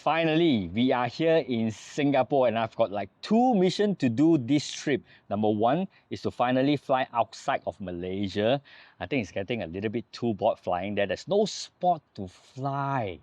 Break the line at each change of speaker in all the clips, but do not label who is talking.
Finally, we are here in Singapore and I've got like 2 missions to do this trip. Number 1 is to finally fly outside of Malaysia. I think it's getting a little bit too bored flying there. There's no spot to fly.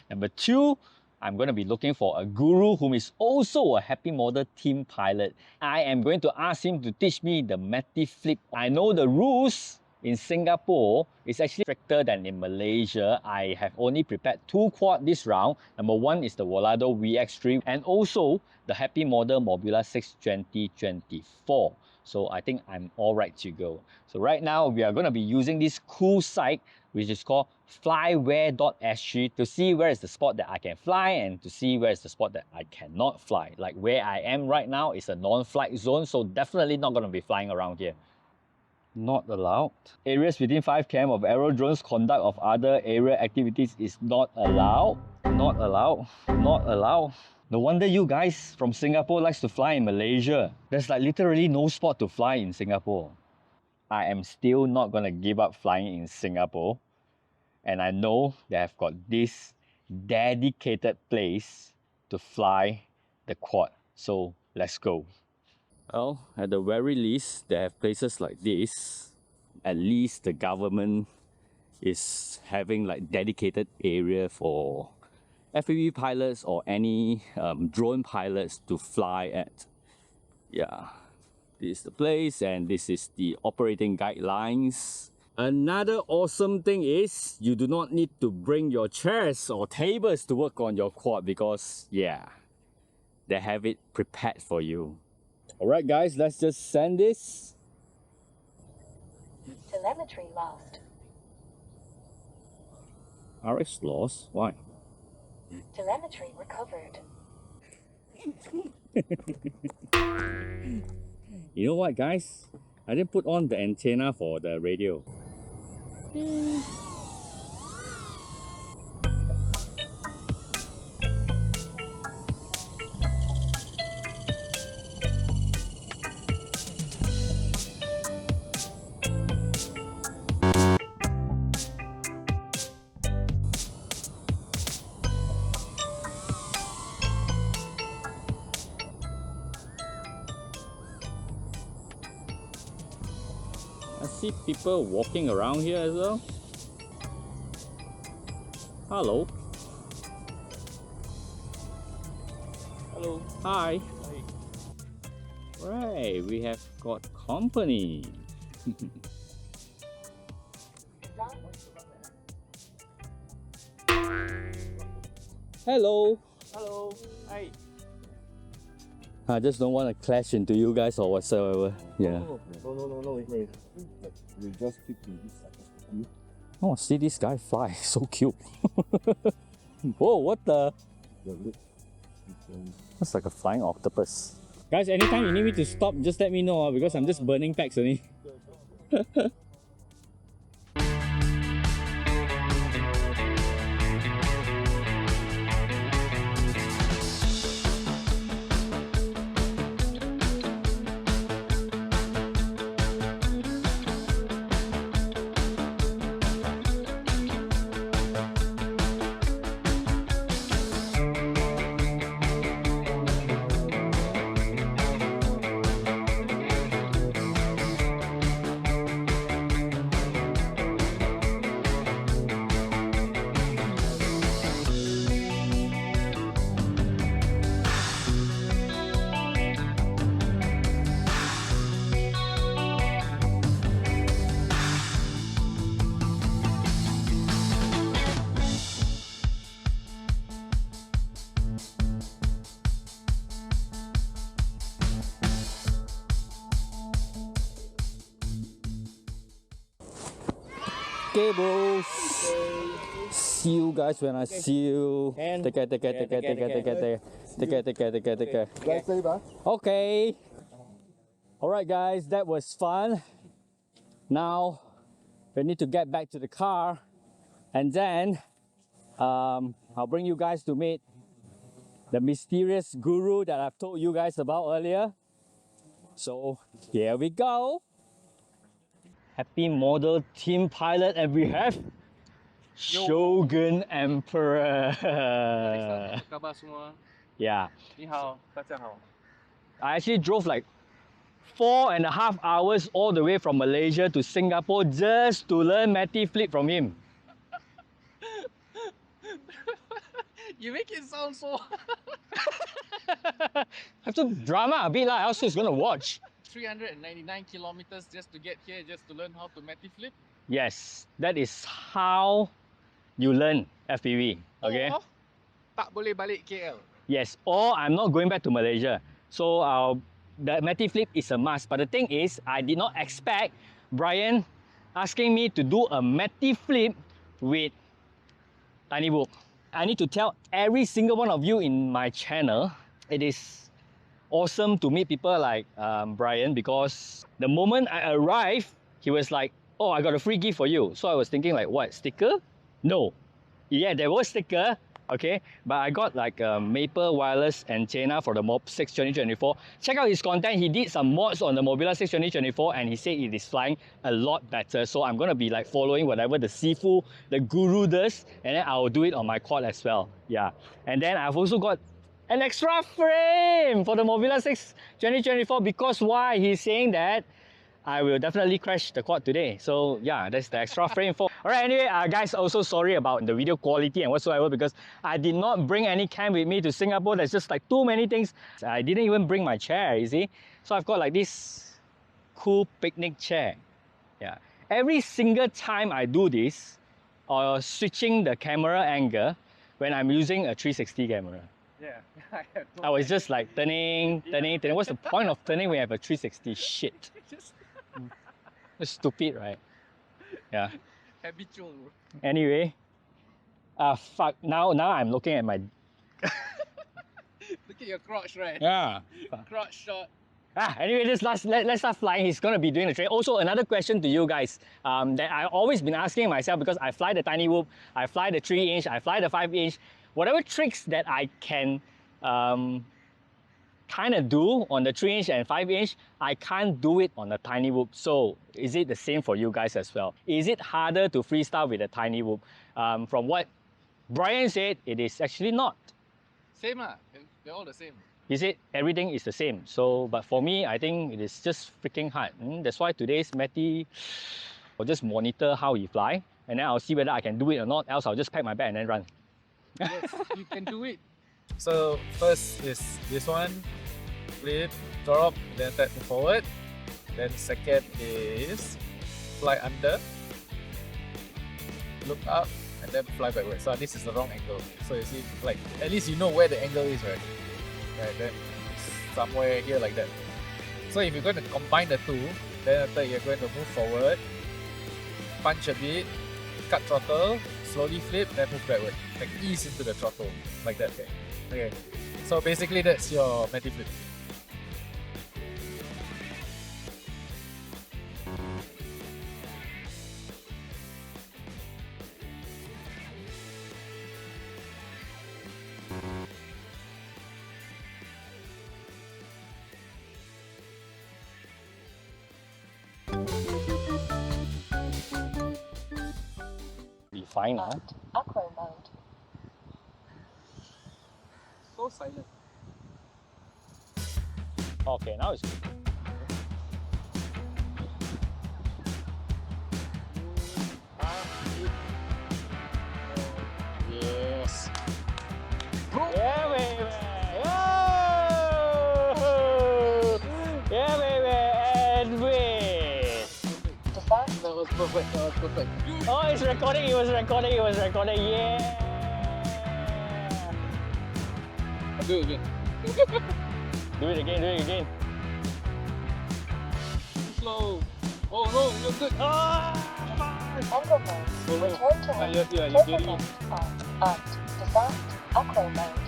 Number 2, I'm going to be looking for a guru whom is also a Happymodel Team Pilot. I am going to ask him to teach me the Matty Flip. I know the rules in Singapore is actually stricter than in Malaysia. I have only prepared 2 quad this round. Number 1 is the Volado VX3 and also the Happymodel Mobula 6 2024. So I think I'm all right to go. So right now we are going to be using this cool site which is called flywhere.sg to see where is the spot that I can fly and to see where is the spot that I cannot fly. Like where I am right now is a non-flight zone, so definitely not going to be flying around here. Not allowed. Areas within 5 km of aero drones conduct of other area activities is not allowed. Not allowed. Not allowed. No wonder you guys from Singapore likes to fly in Malaysia. There's like literally no spot to fly in Singapore. I am still not gonna give up flying in Singapore. And I know they have got this dedicated place to fly the quad. So let's go. Well, at the very least, they have places like this. At least the government is having like dedicated area for FPV pilots or any drone pilots to fly at. Yeah, this is the place and this is the operating guidelines. Another awesome thing is you do not need to bring your chairs or tables to work on your quad because yeah, they have it prepared for you. Alright guys, let's just send this.
Telemetry lost.
RX lost? Why?
Telemetry recovered.
You know what guys? I didn't put on the antenna for the radio. I see people walking around here as well. Hello. Hello. Hi. Hi. Right, we have got company. Hello.
Hello. Hi.
I just don't want to clash into you guys or whatsoever. Yeah.
No. We just keep to this side.
Oh, see this guy fly. So cute. Whoa, what the? That's like a flying octopus. Guys, anytime you need me to stop, just let me know because I'm just burning packs only. Okay, bros. See you guys when I see you. Take care.
Drive safe, huh?
Okay. Alright guys, that was fun. Now we need to get back to the car and then I'll bring you guys to meet the mysterious guru that I've told you guys about earlier. So here we go. Happymodel Team Pilot, and we have Shogun Emperor.
Apa khabar semua?
Yeah.
你好，大家好。
I actually drove like 4.5 hours all the way from Malaysia to Singapore just to learn Matty Flip from him.
You make it sound so
Have to drama a bit lah, else who's gonna watch?
399 kilometers just to get here, just to learn how to Matty Flip.
Yes, that is how you learn FPV. Okay.
Or tak boleh balik KL.
Yes, or I'm not going back to Malaysia. So the Matty Flip is a must. But the thing is, I did not expect Brian asking me to do a Matty Flip with Tinywhoop. I need to tell every single one of you in my channel, it is awesome to meet people like Brian, because the moment I arrived, he was like, oh, I got a free gift for you. So I was thinking like, what, sticker? No. Yeah, there was sticker. Okay, but I got like a Maple wireless antenna for the Mob 6 2024. Check out his content. He did some mods on the Mobula 6 2024 and he said it is flying a lot better. So I'm gonna be like following whatever the Sifu, the guru does, and then I'll do it on my quad as well. Yeah, and then I've also got an extra frame for the Mobula 6 2024 because why? He's saying that I will definitely crash the quad today. So yeah, that's the extra frame for. Alright, anyway, guys, also sorry about the video quality and whatsoever because I did not bring any cam with me to Singapore. There's just like too many things. I didn't even bring my chair, you see. So I've got like this cool picnic chair. Yeah. Every single time I do this, or switching the camera angle when I'm using a 360 camera.
Yeah.
I was just like turning. What's the point of turning when you have a 360? Shit. It's stupid, right? Yeah.
Habitual.
Anyway, fuck. Now I'm looking at my.
Look at your crotch, right?
Yeah.
Crotch shot.
Anyway, let's start flying. He's gonna be doing the train. Also, another question to you guys that I've always been asking myself because I fly the Tinywhoop, I fly the 3-inch, I fly the 5-inch. Whatever tricks that I can kind of do on the 3-inch and 5-inch, I can't do it on the Tinywhoop. So is it the same for you guys as well? Is it harder to freestyle with a Tinywhoop? From what Brian said, it is actually not.
Same lah. They're all the same.
He said everything is the same. So, but for me, I think it is just freaking hard. That's why today's Matty, I'll just monitor how he fly, and then I'll see whether I can do it or not. Else I'll just pack my bag and then run.
Yes, you can do it. So first is this one, flip, drop, then tap forward. Then second is fly under, look up, and then fly backwards. So this is the wrong angle. So you see, like at least you know where the angle is, right? Right, then it's somewhere here like that. So if you're going to combine the two, then after you're going to move forward, punch a bit, cut throttle, slowly flip, then move backward. Like ease into the throttle, like that. Okay. So basically that's your Matty Flip.
Be fine, huh?
Aqua mode.
So silent.
Okay, now it's good.
Yes.
Yeah, baby! Oh! Yeah, baby! And wait!
Descent.
That was perfect. That was perfect.
Oh, it's recording, it was recording, yeah!
I'll do it again.
Do it again.
Slow. Oh no, you're good.
Oh!
Angle mode.
Oh, no.
Return to
Ah, you're getting it.
on. Descent. Aqua mode.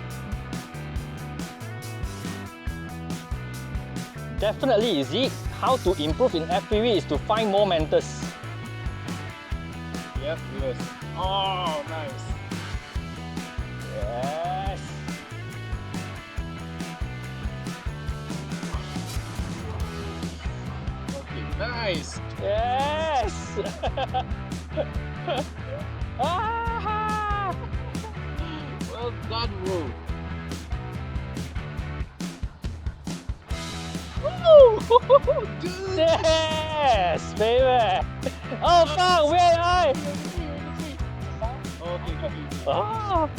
Definitely, is it? How to improve in FPV is to find more mentors.
Yep, reverse. Oh, nice.
Yes!
Okay, nice.
Yes! Ah!
Well done, bro. Dude.
Yes, baby. Oh fuck, where am I?
Okay, okay.
Oh.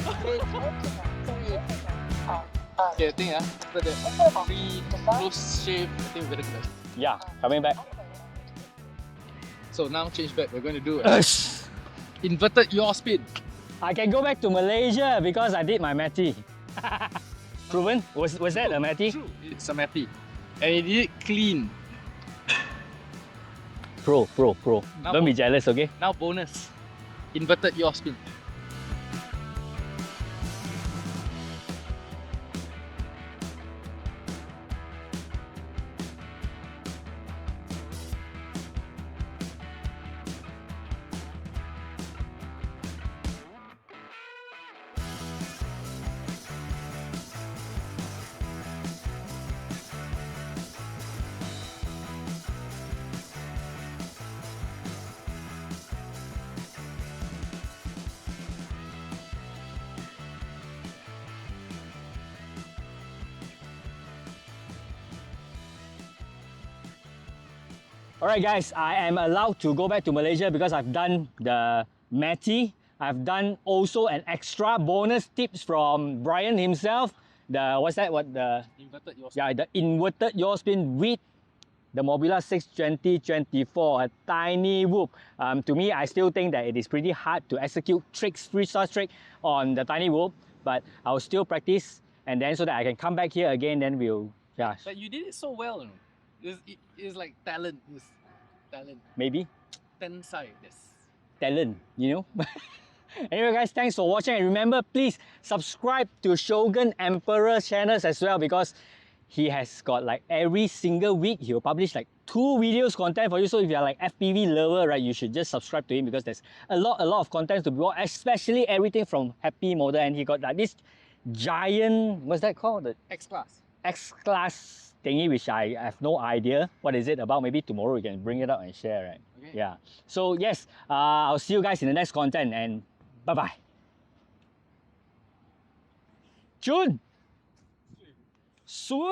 Okay, I think after the free close shave, I think we better go back.
Yeah, coming back.
So now change back. We're going to do a inverted yaw spin.
I can go back to Malaysia because I did my Matty. Proven? Was that a Matty?
True, it's a Matty. And he did it clean.
Pro.
Now
Don't be jealous, okay?
Now bonus. Inverted yaw spin.
Alright guys, I am allowed to go back to Malaysia because I've done the Matty. I've done also an extra bonus tips from Brian himself. The
Inverted yaw spin.
yeah, the inverted yaw spin with the Mobula 620/24, a Tinywhoop. To me, I still think that it is pretty hard to execute tricks, freestyle trick on the Tinywhoop, but I'll still practice and then so that I can come back here again, then we'll, yeah,
But you did it so well, you know. It's like talent. It's talent.
maybe.
Tensai, yes.
Talent, you know. Anyway guys, thanks for watching and remember, please subscribe to Shogun Emperor channels as well because he has got like every single week he'll publish like 2 videos content for you. So if you're like FPV lover, right, you should just subscribe to him because there's a lot of content to be watched, especially everything from Happymodel, and he got like this giant, what's that called? The
X-Class.
X-Class thingy, which I have no idea what is it about. Maybe tomorrow we can bring it up and share, right?
Okay.
Yeah. So yes, I'll see you guys in the next content and bye-bye. June! Sweet!